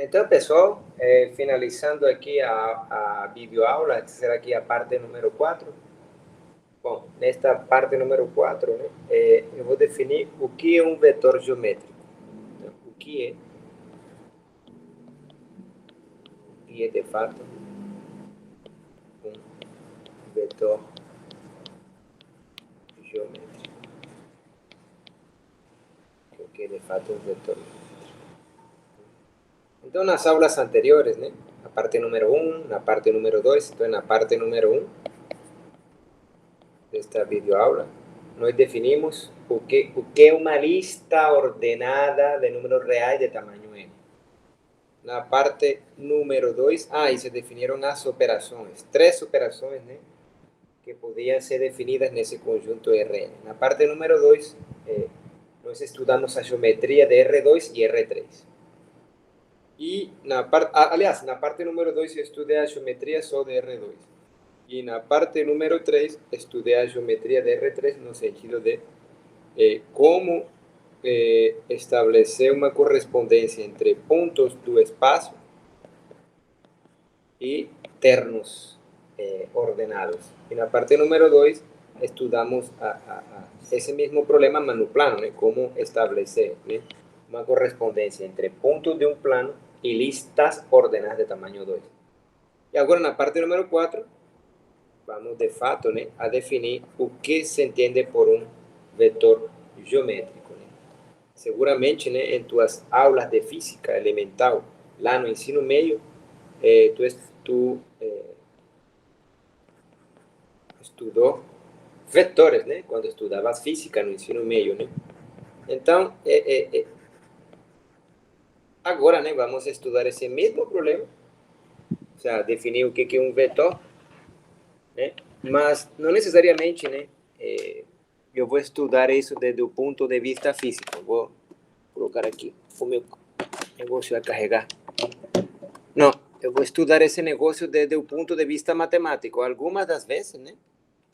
Então, pessoal, finalizando aqui a videoaula, esta será aqui a parte número 4. Bom, nesta parte número 4, né, eu vou definir o que é um vetor geométrico. Então, o que é de fato um vetor geométrico. O que é de fato um vetor geométrico. Então, nas aulas anteriores, né, na parte número 1, na parte número 2, então na parte número 1 desta videoaula, nós definimos o que é uma lista ordenada de números reais de tamanho n. Na parte número 2, e se definiram as operações, 3 operações, né, que podiam ser definidas nesse conjunto Rn. Na parte número 2, nós estudamos a geometria de R2 e R3. E aliás, na parte número 2 eu estudei a geometria só de R2. E na parte número 3 estudei a geometria de R3 no sentido de como establecer uma correspondência entre pontos do espaço e ternos ordenados. E na parte número 2 estudamos esse mesmo problema, mas no plano, né? Como establecer, né, uma correspondência entre pontos de um plano e listas ordenadas de tamanho 2. E agora na parte número 4, vamos de fato, né, a definir o que se entende por um vetor geométrico. Né? Seguramente, né, em tuas aulas de física elemental, lá no ensino médio, tu estudou vetores, né, quando estudavas física no ensino médio, né? Então, agora, né, vamos estudar esse mesmo problema, ou seja, definir o que é um vetor, né? Mas não necessariamente, né, eu vou estudar isso desde o ponto de vista físico. Vou colocar aqui o meu negócio a carregar. Não, eu vou estudar esse negócio desde o ponto de vista matemático. Algumas das vezes, né,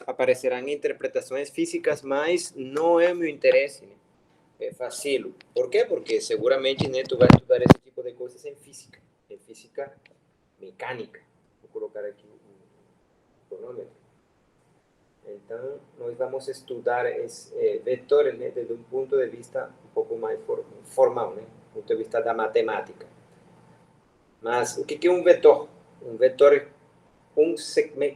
aparecerão interpretações físicas, mas não é meu interesse, né? É fácil. Por quê? Porque seguramente, né, tu vai estudar esse tipo de coisas em física mecânica. Vou colocar aqui o cronômetro. Então, nós vamos estudar vetores, né, desde um ponto de vista um pouco mais formal, né, do ponto de vista da matemática. Mas o que é um vetor? Um vetor é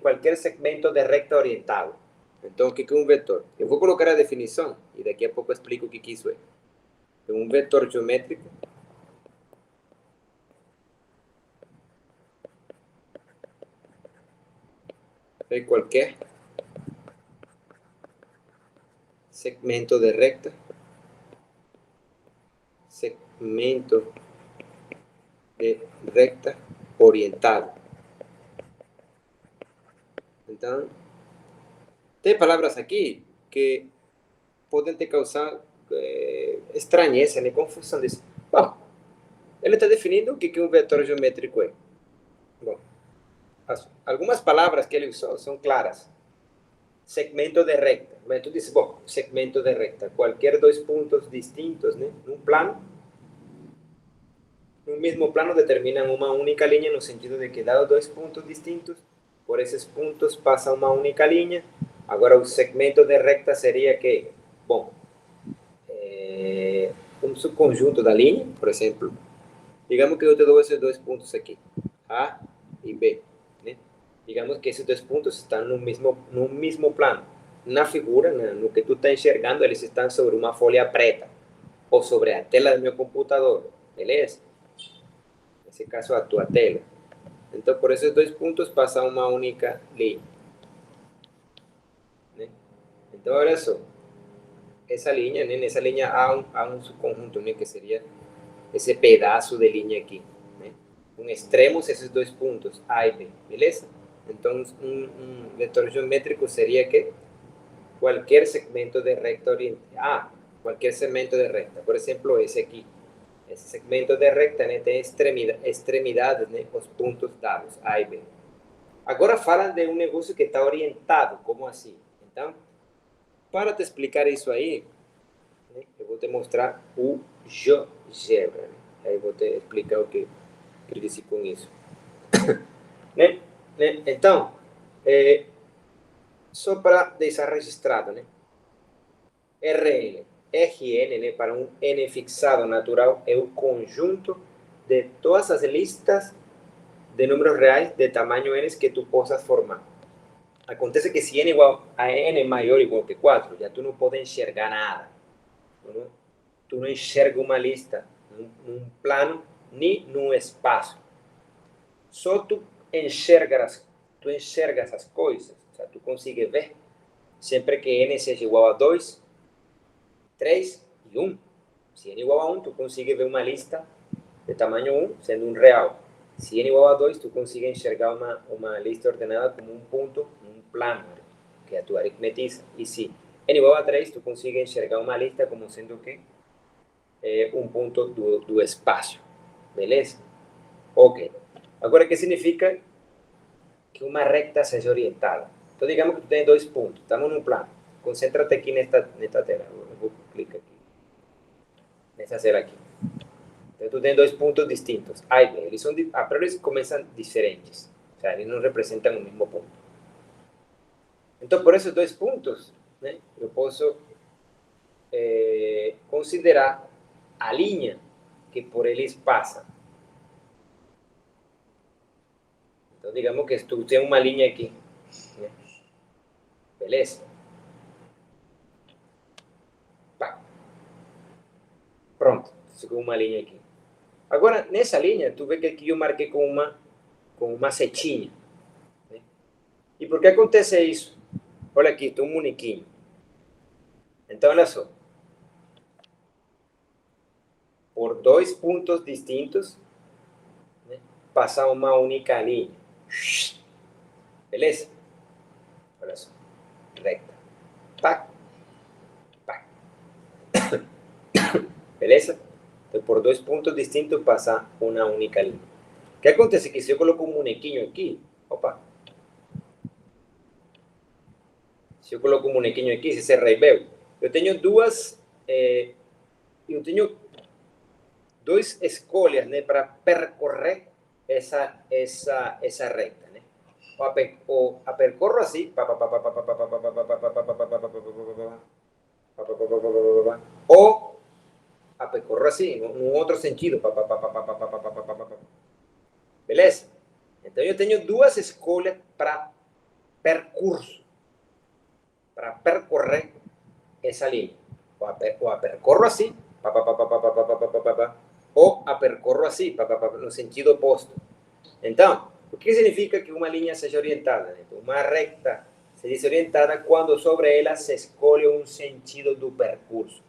qualquer segmento de recta orientado. Então, o que é um vetor? Eu vou colocar a definição e daqui a pouco explico o que isso é. Um vetor geométrico é qualquer segmento de recta, orientado. Então, tem palavras aqui que podem te causar estranheza, né? Confusão disso. Bom, ele está definindo o que um vetor geométrico é. Bom, algumas palavras que ele usou são claras. Segmento de recta. Mas tu dices, bom, segmento de recta. Qualquer dois pontos distintos, né? Num plano, no mesmo plano determinam uma única linha, no sentido de que, dados dois pontos distintos, por esses pontos passa uma única linha. Agora, o segmento de recta seria que, bom, um subconjunto da linha, por exemplo, digamos que eu te dou esses dois pontos aqui, A e B, né? Digamos que esses dois pontos estão no mesmo plano. Na figura, no que tu está enxergando, eles estão sobre uma folha preta ou sobre a tela do meu computador, beleza? Nesse caso, a tua tela. Então, por esses dois pontos passa uma única linha. Né? Então, olha só. Essa linha, né? Nessa linha há um subconjunto, né? Que seria esse pedaço de linha aqui. Né? Com extremos, esses dois pontos, A e B, beleza? Então, um vetor geométrico seria que qualquer segmento de recta orientada. Qualquer segmento de recta. Por exemplo, esse aqui. Esse segmento de recta, né, tem extremidades, né, os pontos dados, A e B. Agora falam de um negócio que está orientado, como assim? Então, para te explicar isso aí, né, eu vou te mostrar o GeoGebra. Né? Aí vou te explicar o que quero dizer com isso? Então, só para deixar registrado, RN, Rn, para um N fixado natural, é o conjunto de todas as listas de números reais de tamanho n que tu possas formar. Acontece que se n igual a n maior ou igual que 4, já tu não pode enxergar nada. Tu não enxerga uma lista num plano nem num espaço. Só tu enxergas as coisas, o sea, tu consegues ver sempre que n seja igual a 2, 3 e 1. Se n igual a 1, tu consegues ver uma lista de tamanho 1 sendo um real. Se n igual a 2, tu consegues enxergar uma lista ordenada como um ponto, um plano, que a tu aritmetiza. E se n igual a 3, tu consegues enxergar uma lista como sendo o quê? Um ponto do espaço. Beleza? Ok. Agora, o que significa que uma recta seja orientada? Então, digamos que tu tem 2 pontos. Estamos num plano. Concéntrate aqui nesta tela. Eu vou clicar aqui. Nessa cela aqui. Então, tu tem 2 pontos distintos, A e B. Eles começam diferentes. O sea, eles não representam o mesmo ponto. Então, por esses 2 pontos, eu posso considerar a linha que por eles passa. Então, digamos que tu tem uma linha aqui. Beleza? Pá. Pronto, ficou uma linha aqui. Agora, nessa linha, tu vê que aqui eu marquei com uma setinha. E por que acontece isso? Olha aqui, tem um bonequinho. Então, olha só. Por 2 pontos distintos, passa uma única linha. Beleza? Olha só. Recta. Pac. Pac. Beleza? Então, por 2 pontos distintos, passa uma única linha. O que acontece? Que se eu coloco um bonequinho aqui, opa. Se eu coloco um bonequinho aqui, se você rever, eu tenho duas escolhas, para percorrer essa recta, ou a percorro assim, ou a percorro assim, num outro sentido, beleza? Então eu tenho duas escolhas para percurso, para percorrer essa linha. Ou a percorro assim, ou a percorro assim, no sentido oposto. Então, o que significa que uma linha seja orientada? Uma recta se diz orientada quando sobre ela se escolhe um sentido do percurso.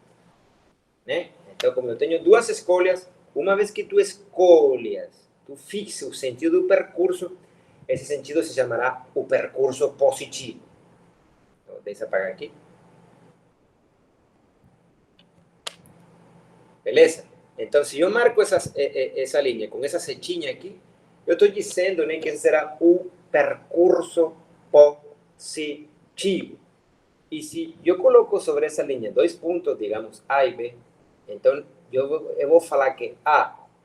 Então, como eu tenho duas escolhas, uma vez que tu escolhas, tu fixe o sentido do percurso, esse sentido se chamará o percurso positivo. Então, deixa eu apagar aqui. Beleza? Então, se eu marco essa linha com essa setinha aqui, eu estou dizendo que esse será o percurso positivo. E se eu coloco sobre essa linha 2 pontos, digamos A e B, então eu vou falar que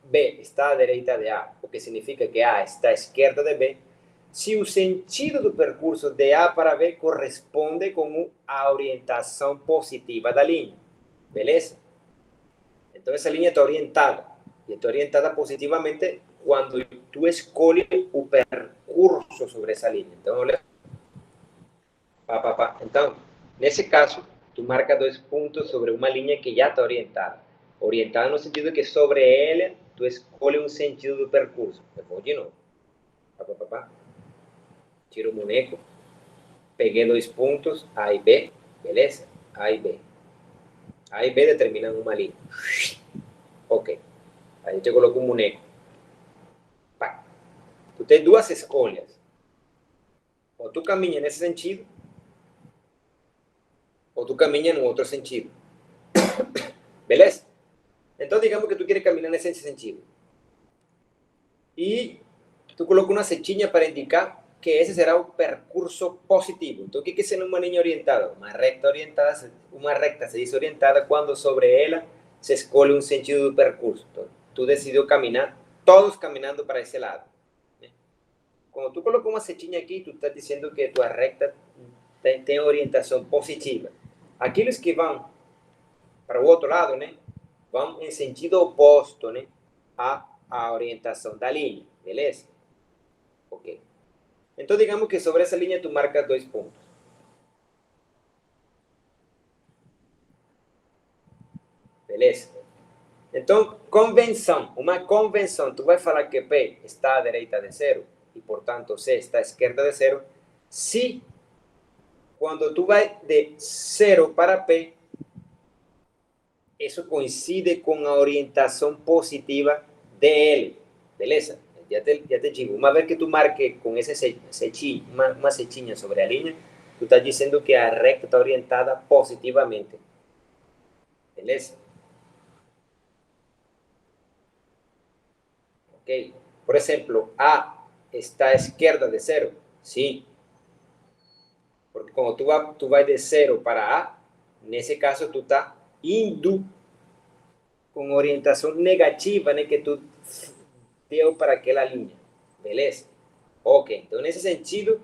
B está à direita de A, o que significa que A está à esquerda de B, se o sentido do percurso de A para B corresponde com a orientação positiva da linha. Beleza? Então, essa linha está orientada. E está orientada positivamente quando tu escolhes o percurso sobre essa linha. Então, olha. Então, nesse caso, tu marca 2 pontos sobre uma linha que já está orientada. Orientada no sentido que sobre ela, tu escolhe um sentido do percurso. Eu vou de novo. Tiro o boneco. Peguei 2 pontos, A e B. Beleza? A e B. A e B determinam uma linha. Ok. A gente colocou um boneco. Pá. Tu tem 2 escolhas. Ou tu caminha nesse sentido, ou tu caminha no outro sentido. Beleza? Então, digamos que tu queres caminhar nesse sentido. E tu coloca uma setinha para indicar que esse será o percurso positivo. Então, o que é ser uma linha orientada? Uma recta se diz orientada quando sobre ela se escolhe um sentido do percurso. Então, tu decidiu caminhar todos caminando para ese lado. Cuando tú colocas una sechinha aquí, tú estás diciendo que tu recta tem orientação positiva. Aqueles que vão para o outro lado, né, vão em sentido oposto, né, à orientação da linha, beleza? Ok. Então, digamos que sobre essa linha tu marcas 2 pontos. Beleza? Então, convenção, uma convenção, tu vai falar que P está à direita de zero e, portanto, C está à esquerda de zero, se quando tu vai de 0 para P, isso coincide com a orientação positiva de L, beleza? Já te digo, uma vez que tu marque com esse setinha, uma setinha sobre a linha, tu está dizendo que a recta está orientada positivamente, beleza? Ok. Por exemplo, A está à esquerda de zero, sim. Porque quando tu vai de zero para A, nesse caso tu está indo com orientação negativa, né, que tu deu para aquela linha, beleza? Ok, então nesse sentido,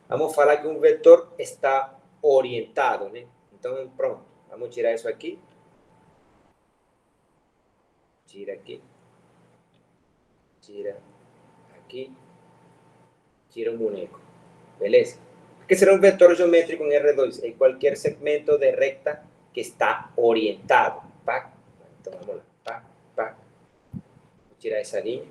vamos falar que um vetor está orientado, né? Então, pronto, vamos tirar isso aqui. Tira aqui. Tira aqui. Tira um boneco, beleza? ¿Qué será un vector geométrico en R2? Es cualquier segmento de recta que está orientado. Pac, tomámosla. Pac, pac. Tirar essa linha.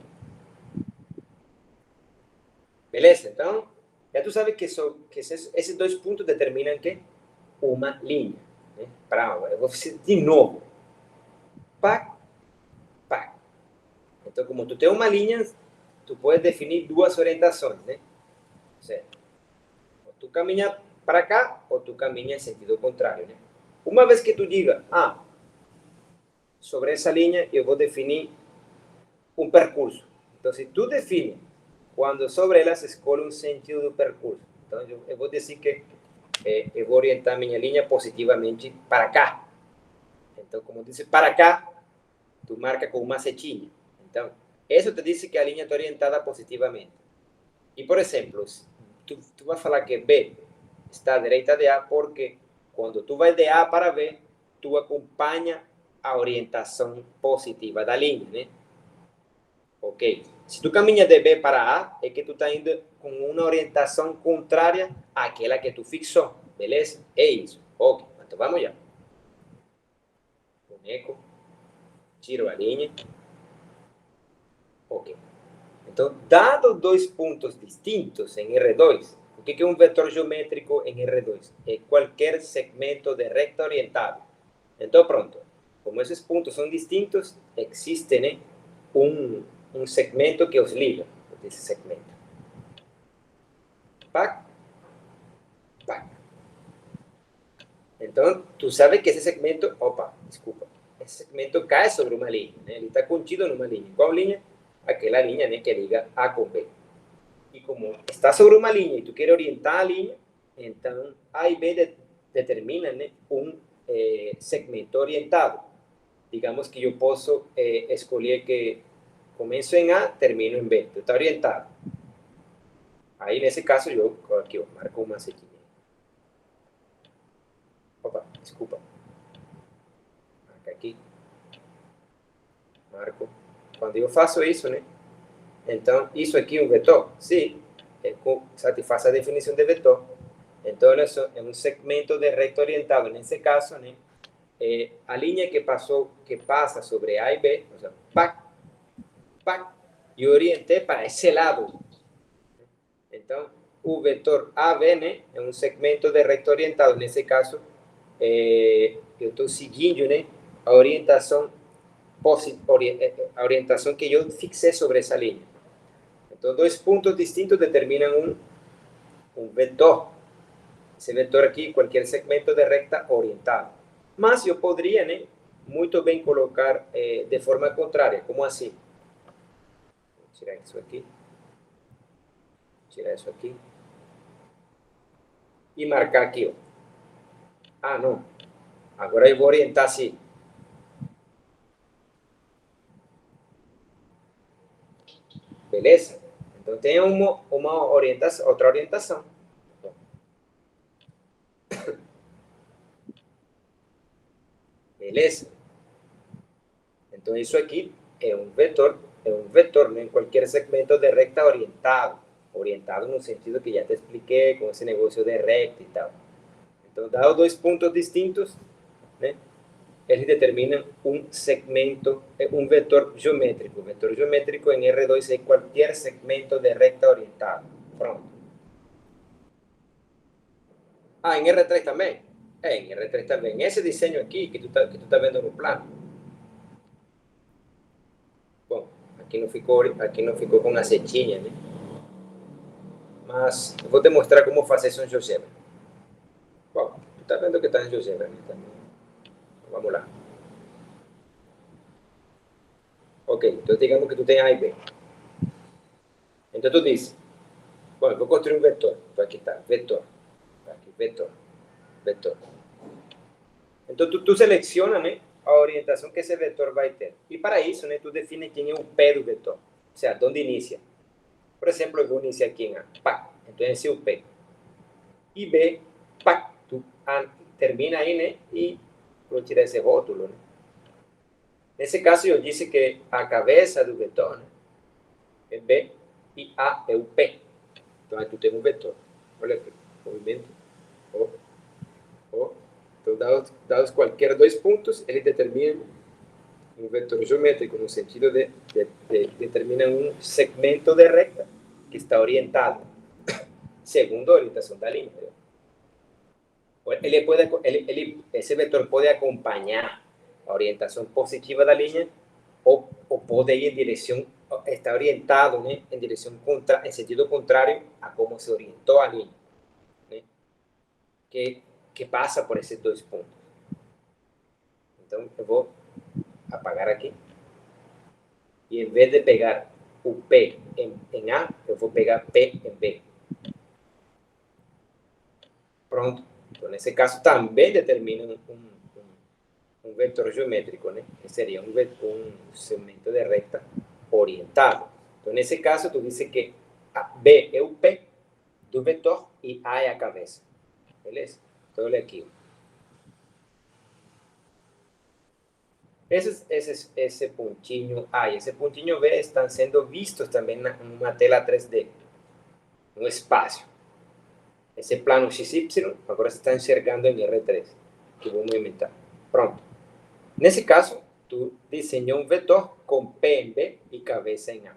Beleza? Então, já tu sabe que esses 2 pontos determinam que uma linha. Né? Eu vou fazer de novo. Pac, pac. Então, como tu tem uma linha, tu pode definir 2 orientações, né? Certo? Ou tu caminha para cá, ou tu caminha em sentido contrário, né? Uma vez que tu diga, sobre essa linha eu vou definir um percurso. Então, se tu define quando sobre ela se escolhe um sentido do percurso, então eu vou dizer que eu vou orientar minha linha positivamente para cá. Então, como disse para cá, tu marca com uma setinha. Então, isso te diz que a linha está orientada positivamente. E, por exemplo, tu vai falar que B está à direita de A porque quando tu vai de A para B, tu acompanha a orientação positiva da linha, né? Ok. Se tu caminhas de B para A, é que tu está indo com uma orientação contrária àquela que tu fixou, beleza? É isso. Ok. Então vamos já. Boneco. Tiro a linha. Ok. Então, dado 2 pontos distintos em R2, o que é um vetor geométrico em R2? É qualquer segmento de recta orientado. Então, pronto. Como esses pontos são distintos, existe, né, um segmento que os liga, desse segmento. Pac, pac. Então, tu sabe que esse segmento, desculpa, esse segmento cai sobre uma linha, né? Ele está contido numa linha. Qual linha? Aquela linha, né, que liga A com B. E como está sobre uma linha e tu queres orientar a linha, então A e B determinam, né, um segmento orientado. Digamos que eu posso escolher que começo em A, termino em B. Está orientado. Aí, nesse caso, eu aqui, marco uma setinha. Desculpa. Marca aqui. Marco. Quando eu faço isso, né? Então, isso aqui é um vetor? Sim. Satisfaz a definição de vetor. Então, é um segmento de recta orientado. Nesse caso, né? A linha que passa sobre A e B, ou seja, pac, pac, eu orientei para esse lado. Então, o vetor AB, né, é um segmento de recta orientado. Nesse caso, eu estou seguindo, né, a orientação que eu fixei sobre essa linha. Então, 2 pontos distintos determinam um vetor. Esse vetor aqui, qualquer segmento de recta orientado. Mas eu poderia, né, muito bem colocar de forma contrária. Como assim? Vou tirar isso aqui. Tirar isso aqui. E marcar aqui, ó. Não. Agora eu vou orientar assim. Beleza? Então, tem outra orientação. Beleza? Então, isso aqui é um vetor, né? Em qualquer segmento de recta orientado no sentido que já te expliquei, com esse negócio de recta e tal. Então, dados dois pontos distintos, né? Eles determinam um segmento, um vetor geométrico. O vetor geométrico em R2 é qualquer segmento de recta orientado. Pronto. Ah, em R3 também? É, em R3 também. Esse desenho aqui que tu tá vendo no plano. Bom, aqui não ficou com a setinha, né? Mas eu vou te mostrar como fazer isso em GeoGebra. Bom, tu tá vendo que está em GeoGebra, né? Também. Vamos lá. Ok, então digamos que tu tem A e B. Então tu diz, bom, eu vou construir um vetor. Então aqui está, vetor. Aqui, vetor, vetor. Então tu seleciona, né, a orientação que esse vetor vai ter. E para isso, né, tu define quem é o P do vetor. O sea, onde inicia. Por exemplo, eu vou iniciar aqui em A. Pá. Então esse é o P. E B, pá. Tu termina aí, né, e vou tirar esse rótulo, né. Nesse caso, eu disse que a cabeça do vetor, né, é B e A é o P. Então, aqui tu tem um vetor. Olha aqui, movimento. Oh, oh. Então, dados qualquer dois pontos, ele determina um vetor geométrico no sentido de determina um segmento de recta que está orientado segundo a orientação da linha. Esse vetor pode acompanhar a orientação positiva da linha ou pode ir em direção, está orientado, né, em direção em sentido contrário a como se orientou a linha, né, que passa por esses dois pontos. Então, eu vou apagar aqui. E em vez de pegar o P em A, eu vou pegar P em B. Pronto. Então, nesse caso, também determina um vetor geométrico, né? Que seria um segmento de recta orientado. Então, nesse caso, tu diz que B é o P do vetor e A é a cabeça. Beleza? Então, olha aqui. Esse pontinho A e esse pontinho B estão sendo vistos também numa tela 3D, no espaço. Esse plano XY agora se está enxergando em R3, que vou movimentar. Pronto. Nesse caso, tu desenhou um vetor com P em B e cabeça em A.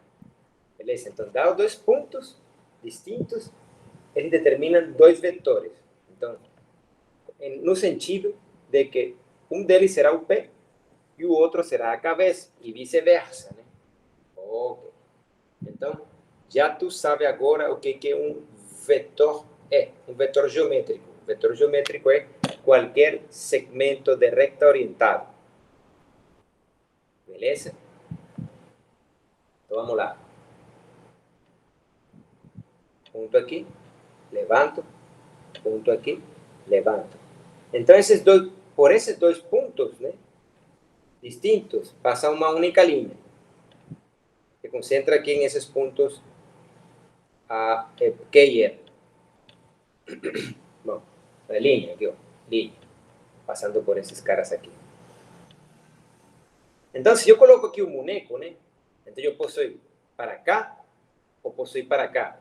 Beleza? Então, dados dois pontos distintos, eles determinam dois vetores. Então, no sentido de que um deles será o P e o outro será a cabeça, e vice-versa, né? Ok. Então, já tu sabe agora o que é um vetor um vetor geométrico. Um vetor geométrico é qualquer segmento de recta orientado. Beleza? Então, vamos lá. Ponto aqui, levanto, ponto aqui, levanto. Então, por esses dois pontos, né, distintos, passa uma única linha, que concentra aqui nesses pontos Q e R. Bom, a linha aqui, ó, linha, passando por esses caras aqui. Então, se eu coloco aqui um boneco, né, então eu posso ir para cá ou posso ir para cá.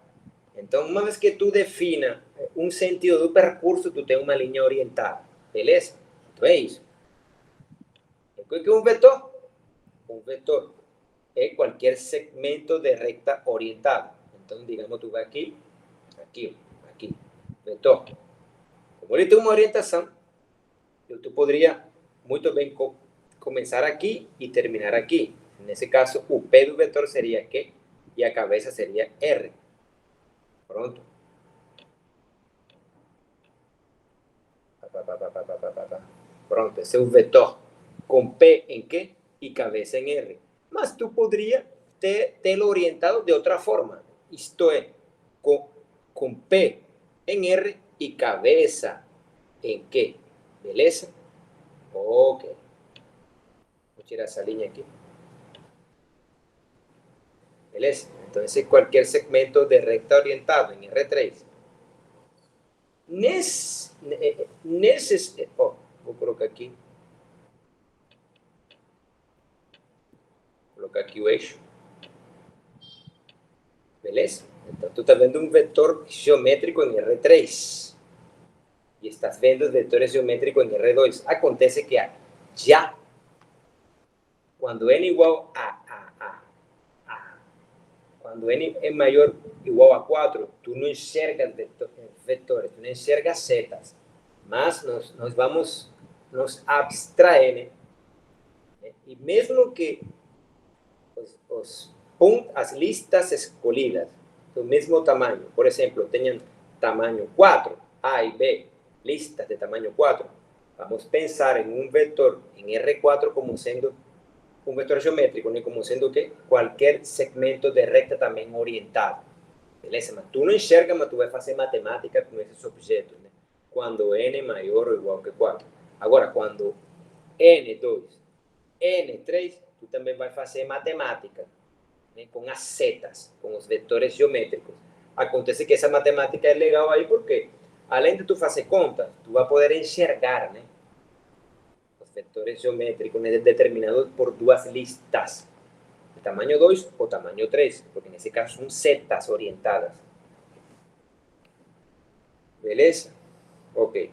Então, uma vez que tu defina um sentido do percurso, tu tem uma linha orientada, beleza? Então, é isso. O que é um vetor? Um vetor é qualquer segmento de recta orientada. Então, digamos, tu vai aqui, aqui, aqui, vetor. Como ele tem uma orientação, tu poderia muito bem começar aqui e terminar aqui. Nesse caso, o P do vetor seria Q e a cabeça seria R. Pronto. Pronto, esse é o vetor com P em Q e cabeça em R. Mas tu poderia tê-lo orientado de outra forma. Isto é, com P em R e cabeça em Q. Beleza? Ok. Vou tirar essa linha aqui. Beleza? Entonces, cualquier segmento de recta orientado en R3, vou colocar aqui. Colocar aqui o eixo. Beleza? Então, tu está vendo um vetor geométrico em R3. E estás vendo vetores geométricos em R2. Acontece que já, quando n igual quando n é maior igual a 4, tu não enxergas vetores, tu não enxergas setas. Mas nos abstrair, né? E mesmo que as listas escolhidas do mesmo tamanho, por exemplo, tenham tamanho 4, A e B, listas de tamanho 4, vamos pensar em um vetor em R4 como sendo um vetor geométrico, né? Como sendo que qualquer segmento de recta também orientado. Beleza? Mas tu não enxerga, mas tu vai fazer matemática com esses objetos, né? Quando n é maior ou igual que 4. Agora, quando n2, n3, tu também vai fazer matemática, né? Com as setas, com os vetores geométricos. Acontece que essa matemática é legal aí porque, além de tu fazer conta, tu vai poder enxergar, né? Os vetores geométricos, né? Determinados por duas listas, de tamanho 2 ou tamanho 3, porque nesse caso são setas orientadas. Beleza? Ok.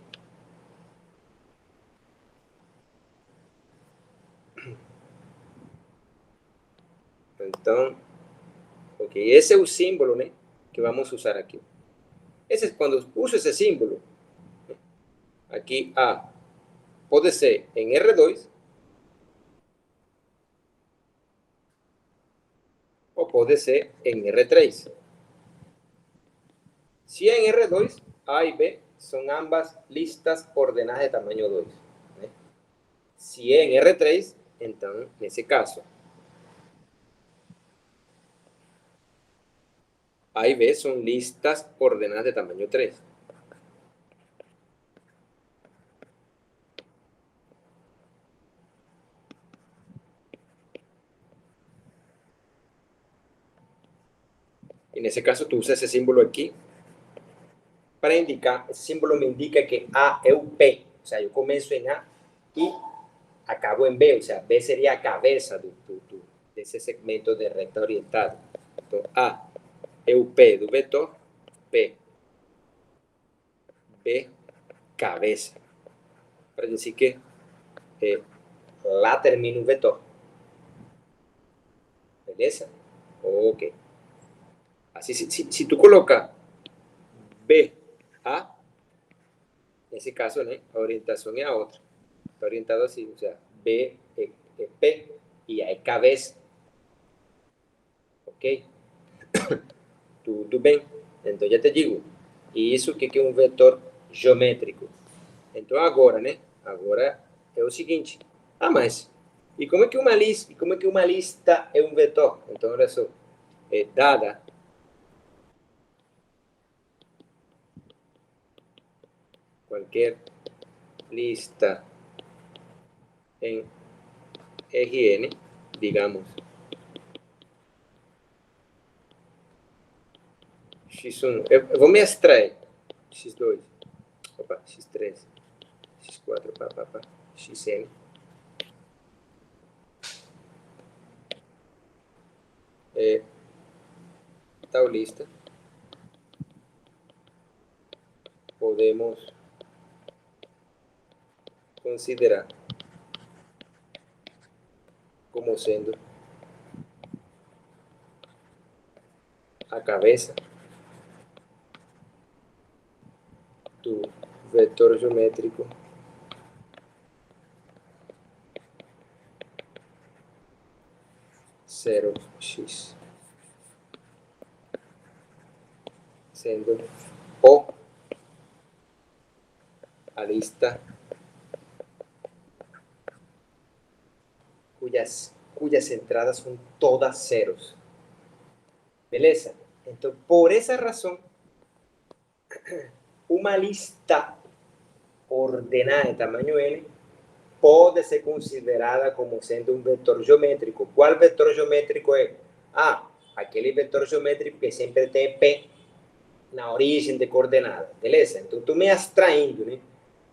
Então, ok, esse é o símbolo, né, que vamos usar aqui. Quando uso esse símbolo, aqui A pode ser em R2 ou pode ser em R3. Si é em R2, A e B são ambas listas ordenadas de tamanho 2. Né? Se é em R3, então, nesse caso, A y B son listas ordenadas de tamaño 3. En ese caso, tú usas ese símbolo aquí para indicar, ese símbolo me indica que A es un P. O sea, yo comienzo en A y acabo en B. O sea, B sería a cabeza de ese segmento de recta orientada. Entonces, A es un P do vetor, P, B, cabeza. Para decir que lá termina un vetor. ¿Beleza? Ok. Así, si tú colocas B, A, en ese caso, ¿no? La orientación es a otra. Está orientado así, o sea, B es P y A es cabeza. Ok? Tudo bem? Então, já te digo, isso que é um vetor geométrico. Então, agora, né? Agora é o seguinte. Ah, mas e como é que uma lista é um vetor? Então, olha só. É dada qualquer lista em Rn, digamos, x1, eu vou me abstrair, x2, opa, x3, x4, xn. Tal lista podemos considerar como sendo a cabeza do vetor geométrico zero x, sendo O a lista cuyas entradas son todas ceros. Beleza? Então, por essa razão, uma lista ordenada de tamanho n pode ser considerada como sendo um vetor geométrico. Qual vetor geométrico é? Ah, aquele vetor geométrico que sempre tem P na origem de coordenada, beleza? Então, estou me abstraindo, né?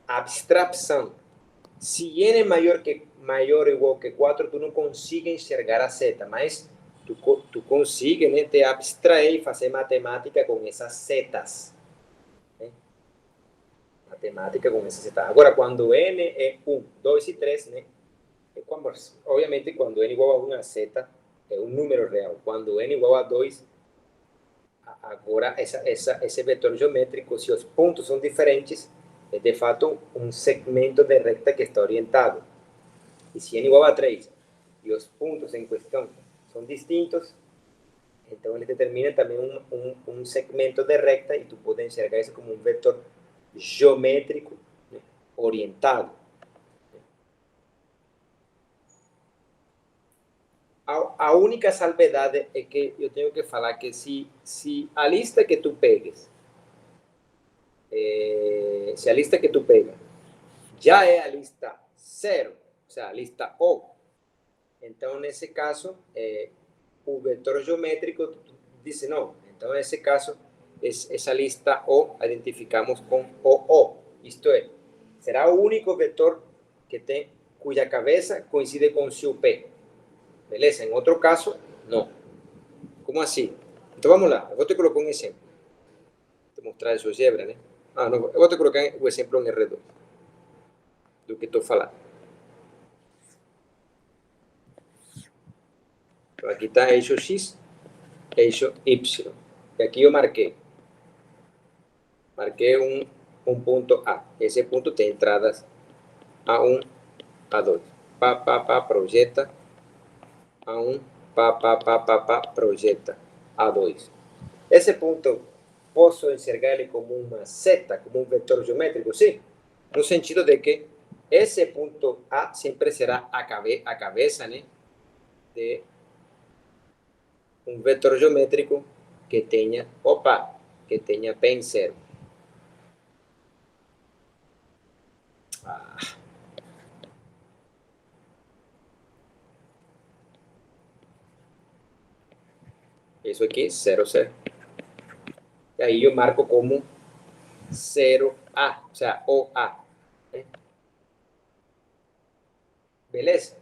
Abstração. Se n é maior ou igual que 4, tu não consegue enxergar a seta, mas tu consegue, né, te abstrair e fazer matemática com essas setas. Né? Matemática com essas setas. Agora, quando n é 1, 2 e 3, né? Obviamente, quando n igual a 1, a seta é um número real. Quando n igual a 2, agora esse vetor geométrico, se os pontos são diferentes, é de fato um segmento de recta que está orientado. E se n igual a 3 e os pontos em questão são distintos, então ele determina também um segmento de recta e tu pode enxergar isso como um vetor geométrico, né, orientado. A única salvedade é que eu tenho que falar que se a lista que tu pegues, se a lista que tu pega já é a lista 0, o sea, a lista O, então nesse caso, o vetor geométrico dice não. Então, nesse caso, essa lista O identificamos com OO. Isto é, será o único vetor que tem, cuja cabeça coincide com seu P. Beleza? Em outro caso, não. Como assim? Então, vamos lá. Eu vou te colocar um exemplo. Vou te mostrar a GeoGebra, né? Não, eu vou te colocar o exemplo em R2 do que estou falando. Então, aqui está eixo X, eixo Y. E aqui eu marquei un punto A. Ese punto tem entradas A1, A2. Proyecta A1, proyecta A2. Esse ponto, posso enxergar ele como uma seta, como um vetor geométrico? Sim, no sentido de que esse ponto A sempre será a cabeça, né, de um vetor geométrico que tenha, que tenha P em 0. Isso aqui, 0, 0. E aí eu marco como 0A, o sea, OA. ¿Eh? Beleza?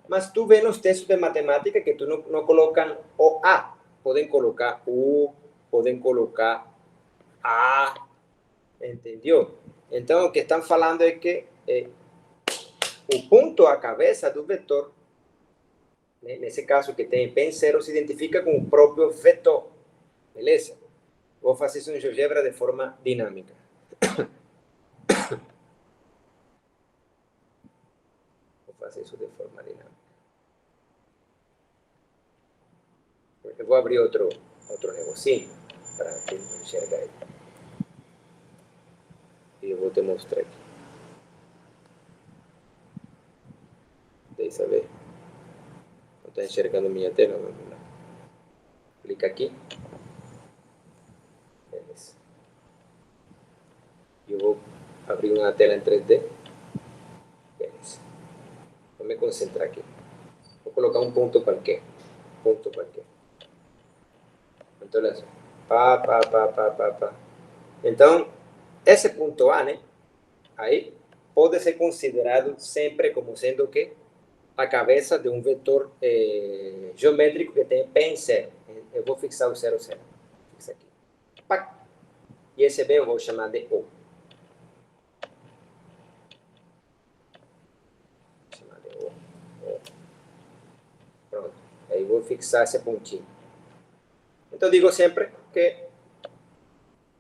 Mas tu vê nos textos de matemática que tu não colocam OA. Podem colocar U, podem colocar A, entendeu? Então, o que estão falando é que o ponto à cabeça do vetor, né, nesse caso que tem P em 0, se identifica com o próprio vetor. Beleza? Vou fazer isso em GeoGebra de forma dinâmica. Vou fazer isso de forma dinâmica. Eu vou abrir outro negocinho para que enxerga aí. E eu vou te mostrar aqui. Deixa eu ver. Não está enxergando minha tela? Vamos lá. Clica aqui. Beleza. Eu vou abrir uma tela em 3D. Beleza. Vou me concentrar aqui. Vou colocar um ponto qualquer. Ponto qualquer. Então, olha só. Pá. Então, esse ponto A, né? Aí, pode ser considerado sempre como sendo o quê? A cabeça de um vetor geométrico que tem P em 0. Eu vou fixar o 0, 0. Fixa aqui. Pac. E esse B eu vou chamar de O. Vou chamar de O. Pronto. Aí vou fixar esse pontinho. Então, digo sempre que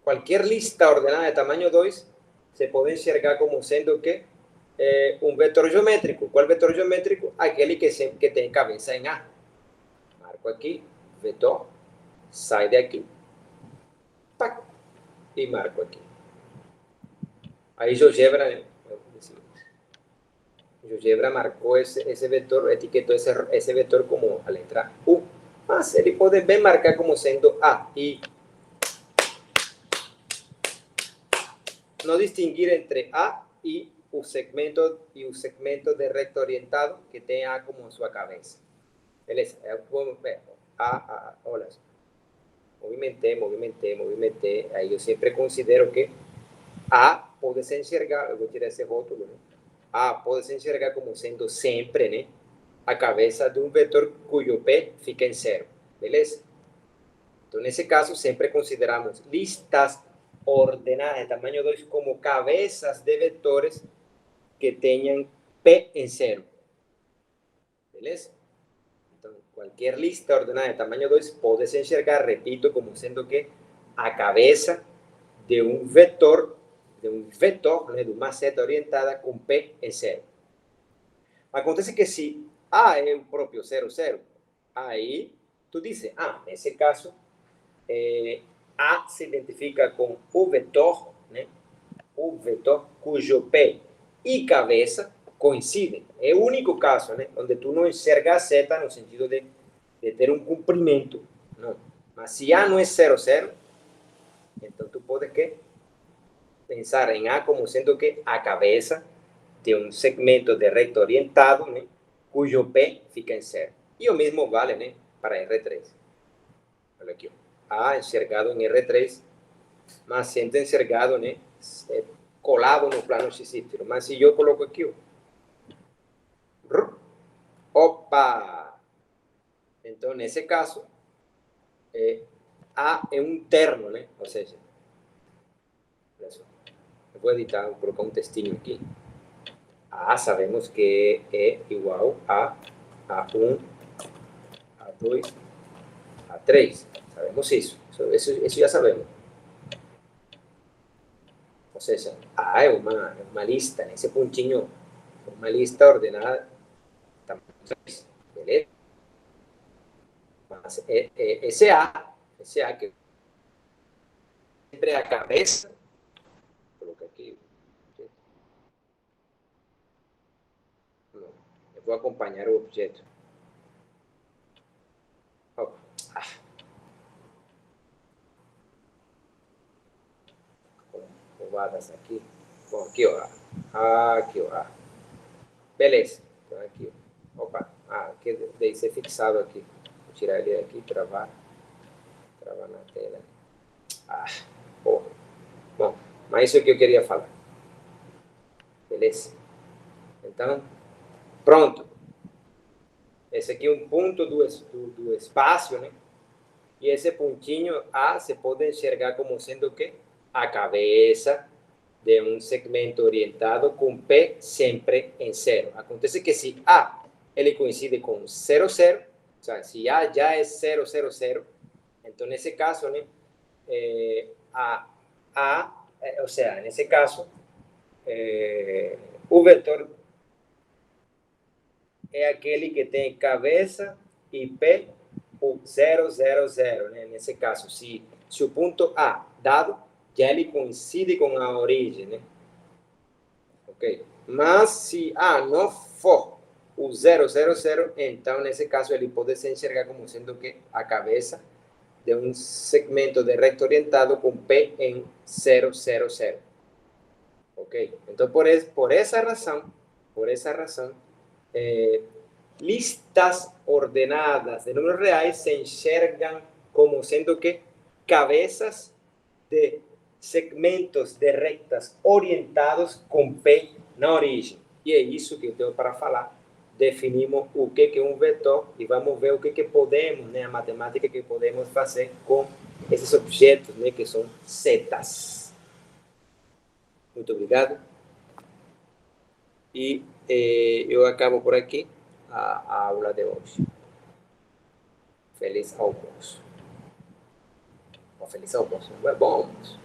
qualquer lista ordenada de tamanho 2 se pode enxergar como sendo o quê? Um vetor geométrico. Qual vetor geométrico? Aquele que tem cabeça em A. Marco aqui, vetor, sai daqui, pac, e marco aqui. Aí GeoGebra, GeoGebra marcou esse vetor, etiquetou esse vetor como a letra U. Mas ele pode bem marcar como sendo A. E não distinguir entre A e o segmento de recta orientado que tem A como sua cabeça. Beleza? Vamos ver. olha, movimentei, aí eu sempre considero que A pode se enxergar, eu vou tirar esse rótulo, né? A pode se enxergar como sendo sempre, né, a cabeça de um vetor cujo P fica em zero, beleza? Então, nesse caso, sempre consideramos listas ordenadas de tamanho 2 como cabeças de vetores que tenham P em zero, beleza? Então, qualquer lista ordenada de tamanho 2 pode se enxergar, repito, como sendo que a cabeça de um vetor, né, de uma seta orientada com P em zero. Acontece que se A é o próprio 0, 0, aí tu dizes, nesse caso, A se identifica com o vetor, né, o vetor cujo P e cabeça coincidem. É o único caso, né, onde tu não enxerga a seta no sentido de ter um comprimento. Não. Mas se A não é 0, 0, então tu pode que pensar em A como sendo que a cabeça de um segmento de recta orientado, né, cujo P fica em zero. E o mesmo vale, né, para R3. Olha aqui, A enxergado em R3, mas sendo enxergado, né, colado no plano XY. Mas se eu coloco aqui, opa! Então, nesse caso, A é um terno, né? Ou seja, eu vou editar, vou colocar um textinho aqui. A sabemos que é igual a A1, A2, A3. Sabemos isso. Isso já sabemos. Ou seja, A é uma lista, nesse pontinho, uma lista ordenada, beleza? Mas esse A que sempre é a cabeça, vou colocar aqui, eu vou acompanhar o objeto. Rovadas aqui. Bom, aqui, ó. Aqui, ó. Beleza. Então, aqui, ó. Opa. Aqui deve ser fixado aqui. Vou tirar ele aqui, travar na tela. Porra. Bom, mas isso é o que eu queria falar. Beleza? Então, pronto. Esse aqui é um ponto do espaço, né? E esse pontinho A se pode enxergar como sendo o quê? A cabeça de um segmento orientado com P sempre em zero. Acontece que se A ele coincide com 0, 0, o sea, se A já é 0, 0, 0, então nesse caso, né, ou seja, nesse caso, o vetor é aquele que tem cabeça e P por 0, 0, 0, né? Nesse caso, se o ponto A dado, já ele coincide com a origem, né? Ok? Mas se A não for o 0, 0, 0, então nesse caso ele pode se enxergar como sendo que a cabeça de um segmento de recto orientado com P em 0, 0, 0. Ok? Então por essa razão, listas ordenadas de números reais se enxergan como sendo que cabeças de segmentos de rectas orientados com P na origem. E é isso que eu tenho para falar. Definimos o que é um vetor e vamos ver o que podemos, né, a matemática que podemos fazer com esses objetos, né, que são setas. Muito obrigado. E eu acabo por aqui a aula de hoje. Feliz almoço. Feliz almoço, não é bom almoço.